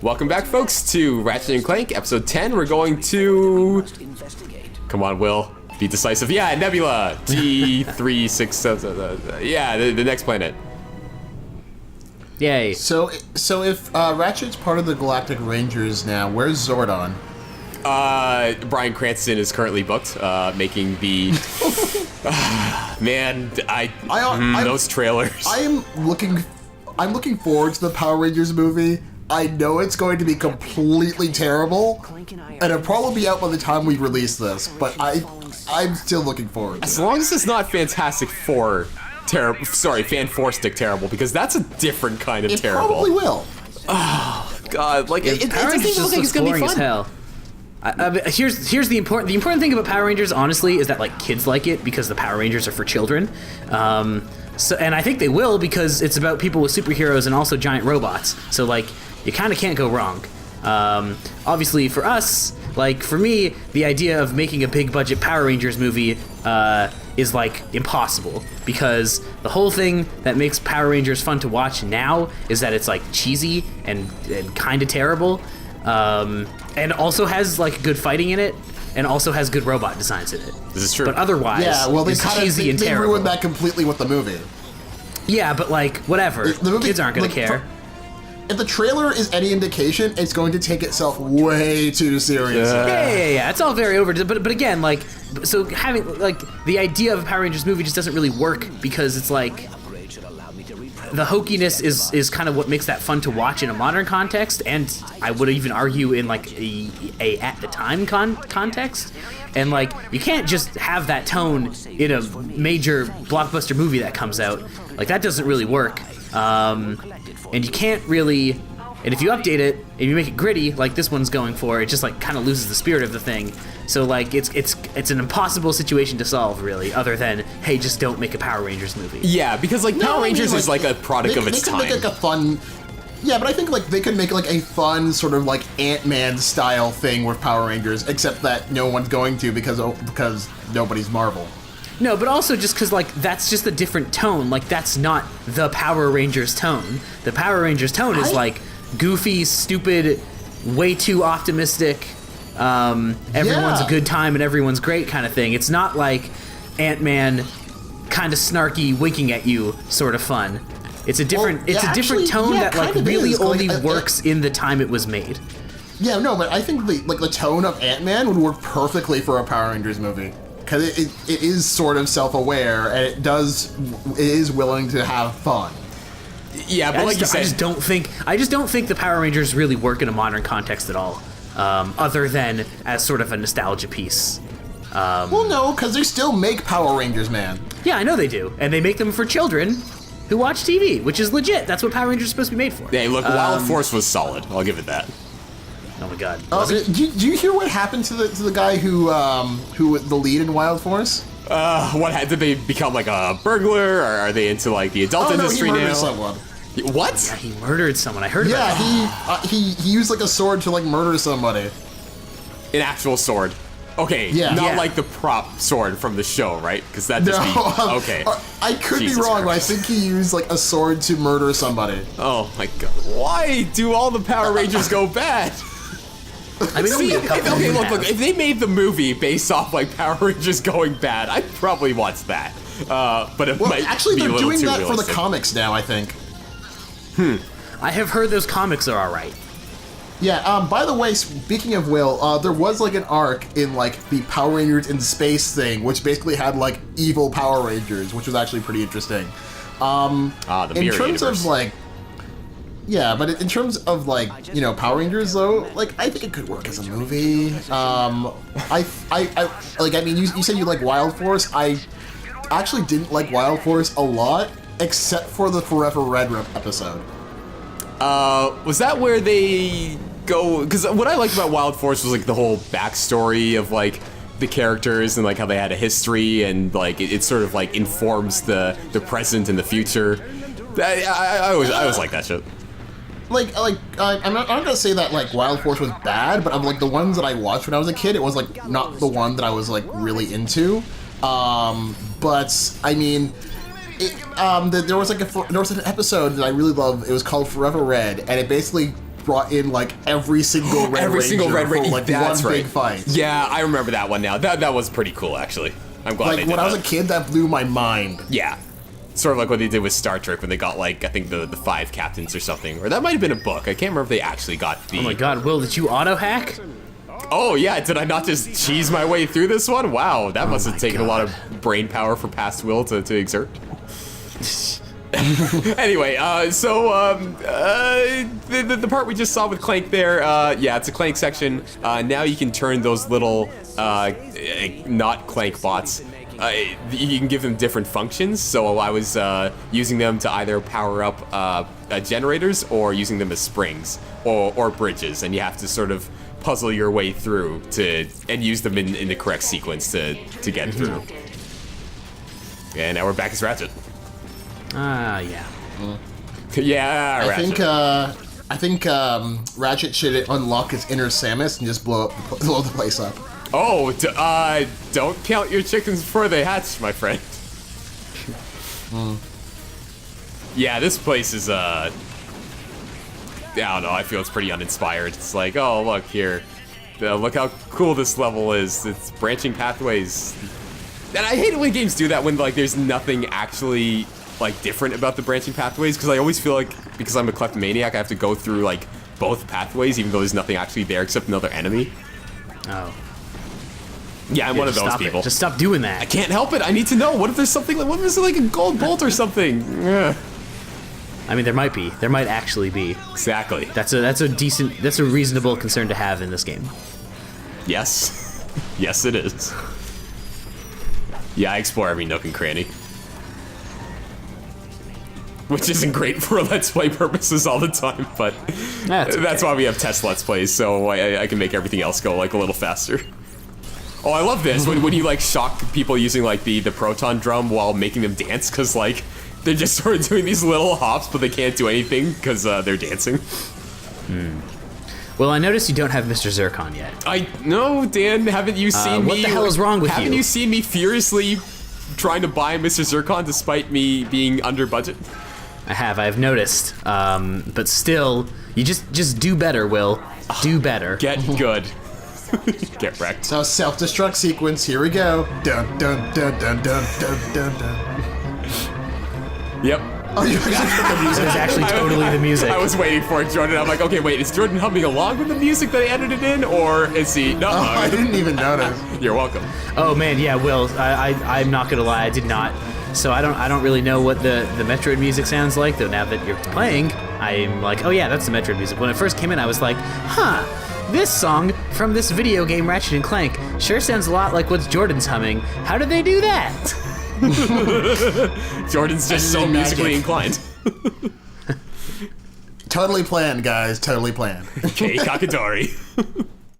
Welcome back, folks, to Ratchet and Clank, episode 10. We're going to... Come on, Will. Be decisive. Yeah, Nebula. T367. Yeah, the next planet. Yay. So if Ratchet's part of the Galactic Rangers now, where's Zordon? Bryan Cranston is currently booked, making the... man, those trailers. I'm looking forward to the Power Rangers movie. I know it's going to be completely terrible, and it'll probably be out by the time we release this, but I'm still looking forward to it. As long as it's not Fantastic Four terrible, Fan Four Stick terrible, because that's a different kind of terrible. It probably will. Oh, God, like, it Power Rangers just looks boring as hell. Here's the important thing about Power Rangers, honestly, is that like kids like it because the Power Rangers are for children. So, and I think they will because it's about people with superheroes and also giant robots. So like, you kind of can't go wrong. Obviously, for us, like for me, the idea of making a big budget Power Rangers movie is like impossible because the whole thing that makes Power Rangers fun to watch now is that it's like cheesy and kind of terrible, and also has like good fighting in it. And also has good robot designs in it. This is true. But otherwise, it's cheesy and terrible. They ruined that completely with the movie. Yeah, but like, whatever. The movie, kids aren't going to care. If the trailer is any indication, it's going to take itself way too seriously. Yeah. It's all very over. But again, like, so having, like, the idea of a Power Rangers movie just doesn't really work because it's like, the hokiness is kind of what makes that fun to watch in a modern context, and I would even argue in like a at the time context. And like, you can't just have that tone in a major blockbuster movie that comes out. Like, that doesn't really work. And you can't really, and if you update it and you make it gritty like this one's going for, it just like kind of loses the spirit of the thing. So like, it's an impossible situation to solve, really, other than, hey, just don't make a Power Rangers movie. Yeah, because like Power Rangers is like a product of its time. They could make like a fun, yeah, but I think like they could make like a fun sort of like Ant-Man style thing with Power Rangers, except that no one's going to because nobody's Marvel. No, but also just because, like, that's just a different tone. Like, that's not the Power Rangers tone. The Power Rangers tone is, like, goofy, stupid, way too optimistic, everyone's a good time and everyone's great kind of thing. It's not like Ant-Man kind of snarky, winking at you sort of fun. It's a different different tone that, like, really only works in the time it was made. Yeah, no, but I think the tone of Ant-Man would work perfectly for a Power Rangers movie. Because it is sort of self-aware, and it is willing to have fun. Yeah, but like you said, I just don't think the Power Rangers really work in a modern context at all, other than as sort of a nostalgia piece. Well, no, because they still make Power Rangers, man. Yeah, I know they do, and they make them for children who watch TV, which is legit. That's what Power Rangers is supposed to be made for. Hey, look, Wild Force was solid. I'll give it that. Oh my God! Do you hear what happened to the guy who was the lead in Wild Force? What did they become, like a burglar, or are they into like the adult industry now? He murdered someone. What? Yeah, he murdered someone. I heard about that. Yeah, he used like a sword to like murder somebody. An actual sword. Okay, not like the prop sword from the show, right? Because that just okay. I could be wrong, but I think he used like a sword to murder somebody. Oh my God! Why do all the Power Rangers go bad? I mean, look, if they made the movie based off like Power Rangers going bad, I'd probably watch that. But it might actually, be a they're little doing too that realistic. for the comics now, I think. I have heard those comics are all right. Yeah, by the way, speaking of Will, there was like an arc in like the Power Rangers in Space thing, which basically had like evil Power Rangers, which was actually pretty interesting. The in terms universe. of like, yeah, but in terms of like, you know, Power Rangers though, like I think it could work as a movie. I mean, you said you like Wild Force. I actually didn't like Wild Force a lot, except for the Forever Red episode. Was that where they go? Because what I liked about Wild Force was like the whole backstory of like the characters and like how they had a history and like it sort of like informs the present and the future. I always like that shit. I'm not gonna say that like Wild Force was bad, but I'm like the ones that I watched when I was a kid, it was like not the one that I was like really into. But I mean, there was an episode that I really loved. It was called Forever Red, and it basically brought in like every single Red Ranger for like That's one right. big fight. Yeah, I remember that one now. That was pretty cool, actually. I'm glad they Like did when I was a that. kid, that blew my mind. Yeah. Sort of like what they did with Star Trek when they got, like, I think the 5 captains or something. Or that might have been a book. I can't remember if they actually got the... Oh my god, Will, did you auto-hack? Oh, yeah, did I not just cheese my way through this one? Wow, that must have taken a lot of brain power for past Will to exert. Anyway, the part we just saw with Clank there, yeah, it's a Clank section. Now you can turn those little, not Clank bots, you can give them different functions. So I was using them to either power up generators or using them as springs or bridges, and you have to sort of puzzle your way through and use them in the correct sequence to get through. And now we're back as Ratchet. Yeah. Yeah, Ratchet. I think Ratchet should unlock his inner Samus and just blow the place up. Oh, don't count your chickens before they hatch, my friend. Yeah, this place is, I don't know, I feel it's pretty uninspired. It's like, oh, look here. Look how cool this level is. It's branching pathways. And I hate it when games do that, when, like, there's nothing actually, like, different about the branching pathways, because I always feel like, because I'm a kleptomaniac, I have to go through, like, both pathways, even though there's nothing actually there except another enemy. Oh. Yeah, I'm one of those Stop people. it. Just stop doing that. I can't help it. I need to know. What if there's something like, what if there's like a gold bolt or something? Ugh. I mean, there might be. There might actually be. Exactly. That's a reasonable concern to have in this game. Yes. Yes, it is. Yeah, I explore every nook and cranny. Which isn't great for Let's Play purposes all the time, but That's okay. why we have test Let's Plays, so I can make everything else go like a little faster. Oh, I love this, when you like shock people using like the proton drum while making them dance, because like they're just sort of doing these little hops, but they can't do anything because they're dancing. Well, I noticed you don't have Mr. Zircon yet. No, Dan, haven't you seen me? What the hell is wrong with you? Haven't you seen me furiously trying to buy Mr. Zircon despite me being under budget? I have noticed. But still, you just do better, Will. Do better. Get good. Get wrecked. So self-destruct sequence. Here we go. Dun dun dun dun dun dun dun dun. Yep. Oh, you actually put the music. It's actually totally the music. I was waiting for it, Jordan. I'm like, okay, wait, is Jordan humming along with the music that I edited in, or is he? No, I didn't even notice. You're welcome. Oh man, yeah, Will. I'm not gonna lie, I did not. So I don't really know what the Metroid music sounds like, though. Now that you're playing, I'm like, oh yeah, that's the Metroid music. When it first came in, I was like, huh, this song from this video game Ratchet and Clank sure sounds a lot like what Jordan's humming. How did they do that? Jordan's just so musically inclined. Totally planned, guys. Totally planned. Okay, Kakadori.